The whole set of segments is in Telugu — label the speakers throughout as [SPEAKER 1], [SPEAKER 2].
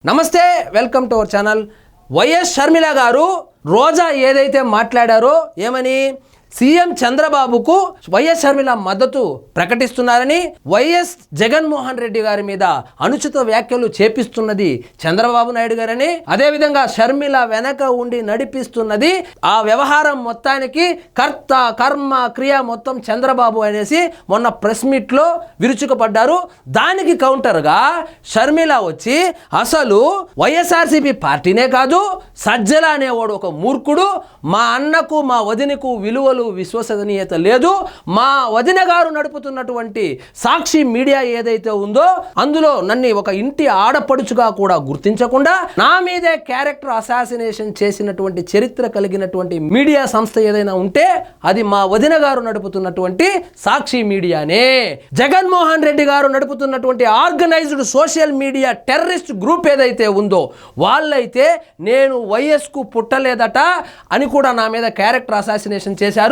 [SPEAKER 1] నమస్తే, welcome to our channel. YS Sharmila గారు రోజా ఏదైతే మాట్లాడారో ఏమని సీఎం చంద్రబాబుకు వైఎస్ షర్మిల మద్దతు ప్రకటిస్తున్నారని, వైఎస్ జగన్మోహన్ రెడ్డి గారి మీద అనుచిత వ్యాఖ్యలు చేపిస్తున్నది చంద్రబాబు నాయుడు గారని, అదేవిధంగా షర్మిల వెనక ఉండి నడిపిస్తున్నది ఆ వ్యవహారం మొత్తానికి కర్త కర్మ క్రియ మొత్తం చంద్రబాబు అనేసి మొన్న ప్రెస్ మీట్లో విరుచుకుపడ్డారు. దానికి కౌంటర్గా షర్మిల వచ్చి అసలు వైఎస్ఆర్సీపీ పార్టీనే కాదు, సజ్జల అనేవాడు ఒక మూర్ఖుడు, మా అన్నకు మా వదినకు విలువలు విశ్వసనీయత లేదు, మా వదిన గారు నడుపుతున్నటువంటి సాక్షి మీడియా ఏదైతే ఉందో అందులో నన్ను ఒక ఇంటి ఆడపడుచుగా కూడా గుర్తించకుండా నా మీదే క్యారెక్టర్ అసాసినేషన్ చేసినటువంటి చరిత్ర కలిగినటువంటి మీడియా సంస్థ ఏదైనా ఉంటే అది మా వదిన గారు నడుపుతున్నటువంటి సాక్షి మీడియానే. జగన్మోహన్ రెడ్డి గారు నడుపుతున్నటువంటి organised social media terrorist group ఏదైతే ఉందో వాళ్ళైతే నేను వైఎస్కు పుట్టలేదట అని కూడా నా మీద క్యారెక్టర్ అసాసినేషన్ చేశారు.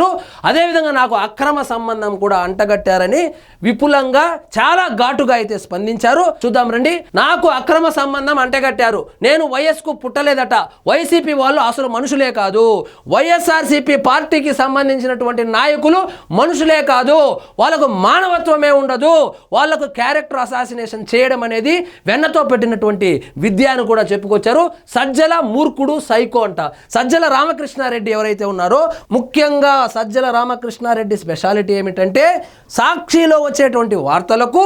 [SPEAKER 1] అదేవిధంగా నాకు అక్రమ సంబంధం కూడా అంటగట్టారని విపులంగా చాలా ఘాటుగా అయితే స్పందించారు. చూద్దాం రండి. నాకు అక్రమ సంబంధం అంటగట్టారు, నేను వైఎస్కు పుట్టలేదట, వైసీపీ వాళ్ళు అసలు మనుషులే కాదు, వైఎస్ఆర్సీపీ పార్టీకి సంబంధించినటువంటి నాయకులు మనుషులే కాదు, వాళ్ళకు మానవత్వమే ఉండదు, వాళ్ళకు క్యారెక్టర్ అసాసినేషన్ చేయడం అనేది వెన్నతో పెట్టినటువంటి విద్య అని కూడా చెప్పుకొచ్చారు. సజ్జల మూర్ఖుడు, సైకో అంట. సజ్జల రామకృష్ణారెడ్డి ఎవరైతే ఉన్నారో, ముఖ్యంగా సజ్జల రామకృష్ణారెడ్డి స్పెషాలిటీ ఏమిటంటే సాక్షిలో వచ్చేటువంటి వార్తలకు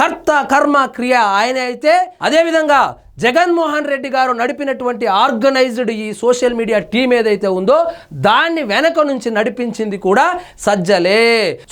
[SPEAKER 1] కర్త కర్మ క్రియ ఆయన అయితే, అదేవిధంగా జగన్మోహన్ రెడ్డి గారు నడిపినటువంటి ఆర్గనైజ్డ్ ఈ సోషల్ మీడియా టీం ఏదైతే ఉందో దాన్ని వెనక నుంచి నడిపించింది కూడా సజ్జలే.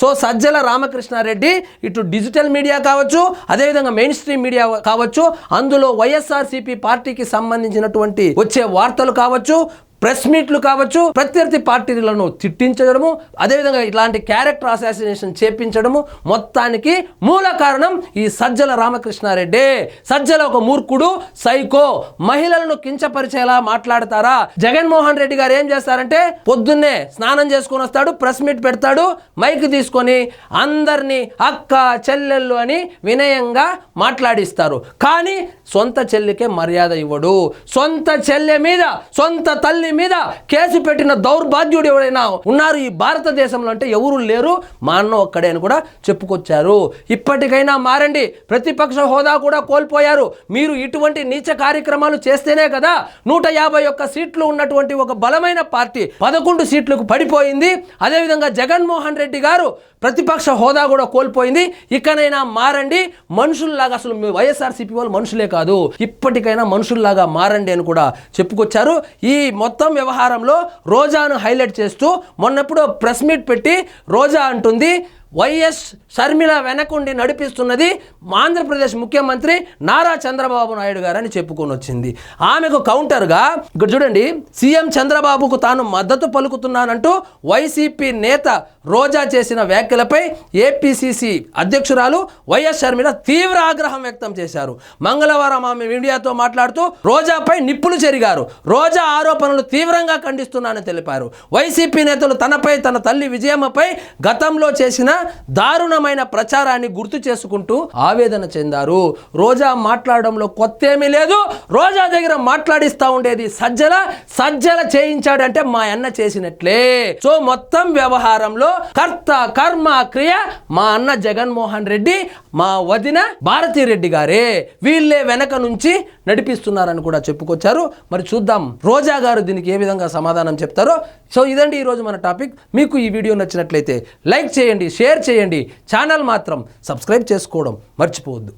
[SPEAKER 1] సో సజ్జల రామకృష్ణారెడ్డి ఇటు డిజిటల్ మీడియా కావచ్చు, అదేవిధంగా మెయిన్ స్ట్రీమ్ మీడియా కావచ్చు, అందులో వైఎస్ఆర్సీపీ పార్టీకి సంబంధించినటువంటి వచ్చే వార్తలు కావచ్చు, ప్రెస్ మీట్లు కావచ్చు, ప్రత్యర్థి పార్టీలను తిట్టించడము, అదేవిధంగా ఇలాంటి క్యారెక్టర్ అసాసినేషన్ చేపించడము మొత్తానికి మూల కారణం ఈ సజ్జల రామకృష్ణారెడ్డి. సజ్జల ఒక మూర్ఖుడు, సైకో, మహిళలను కించపరిచేలా మాట్లాడతారా? జగన్మోహన్ రెడ్డి గారు ఏం చేస్తారంటే పొద్దున్నే స్నానం చేసుకొని వస్తాడు, ప్రెస్ మీట్ పెడతాడు, మైక్ తీసుకొని అందరినీ అక్క చెల్లెళ్ళు అని వినయంగా మాట్లాడిస్తారు. కానీ సొంత చెల్లికే మర్యాద ఇవ్వడు. సొంత చెల్లె మీద, సొంత తల్లి మీద కేసు పెట్టిన దౌర్భాగ్యుడు ఎవరైనా ఉన్నారు ఈ భారతదేశంలో అంటే ఎవరు లేరు, మా అన్న ఒక్కడే అని కూడా చెప్పుకొచ్చారు. ఇప్పటికైనా మారండి. ప్రతిపక్ష హోదా కూడా కోల్పోయారు. మీరు ఇటువంటి నీచ కార్యక్రమాలు చేస్తేనే కదా 151 సీట్లు ఉన్నటువంటి ఒక బలమైన పార్టీ 11 సీట్లకు పడిపోయింది. అదేవిధంగా జగన్మోహన్ రెడ్డి గారు ప్రతిపక్ష హోదా కూడా కోల్పోయింది. ఇకనైనా మారండి. మనుషుల్లాగా, అసలు వైఎస్ఆర్సీపీ వాళ్ళు మనుషులే కాదు, ఇప్పటికైనా మనుషుల్లాగా మారండి అని కూడా చెప్పుకొచ్చారు. ఈ మొత్తం వ్యవహారంలో రోజాను హైలైట్ చేస్తూ మొన్నప్పుడు ప్రెస్ మీట్ పెట్టి రోజా అంటుంది వైఎస్ షర్మిల వెనకుండి నడిపిస్తున్నది ఆంధ్రప్రదేశ్ ముఖ్యమంత్రి నారా చంద్రబాబు నాయుడు గారు అని చెప్పుకొని వచ్చింది. ఆమెకు కౌంటర్గా ఇక్కడ చూడండి, సీఎం చంద్రబాబుకు తాను మద్దతు పలుకుతున్నానంటూ వైసీపీ నేత రోజా చేసిన వ్యాఖ్యలపై ఏపీసీసీ అధ్యక్షురాలు వైఎస్ షర్మిల తీవ్ర ఆగ్రహం వ్యక్తం చేశారు. మంగళవారం ఆమె మీడియాతో మాట్లాడుతూ రోజాపై నిప్పులు చెరిగారు. రోజా ఆరోపణలు తీవ్రంగా ఖండిస్తున్నానని తెలిపారు. వైసీపీ నేతలు తనపై, తన తల్లి విజయమ్మపై గతంలో చేసిన దారుణమైన ప్రచారాన్ని గుర్తు చేసుకుంటూ ఆవేదన చెందారు. రోజా మాట్లాడడంలో కొత్త ఏమీ లేదు. రోజా దగ్గర మాట్లాడిస్తూ ఉండేది సజ్జల చేయించాడంటే మా అన్న చేసినట్లే. సో మొత్తం వ్యవహారంలో కర్త కర్మ క్రియ మా అన్న జగన్మోహన్ రెడ్డి, మా వదిన భారతిరెడ్డి గారే, వీళ్ళే వెనక నుంచి నడిపిస్తున్నారని కూడా చెప్పుకొచ్చారు. మరి చూద్దాం రోజా గారు దీనికి ఏ విధంగా సమాధానం చెప్తారో. సో ఇదండి ఈరోజు మన టాపిక్. మీకు ఈ వీడియో నచ్చినట్లయితే లైక్ చేయండి, షేర్ చేయండి, ఛానల్ మాత్రం సబ్స్క్రైబ్ చేసుకోవడం మర్చిపోవద్దు.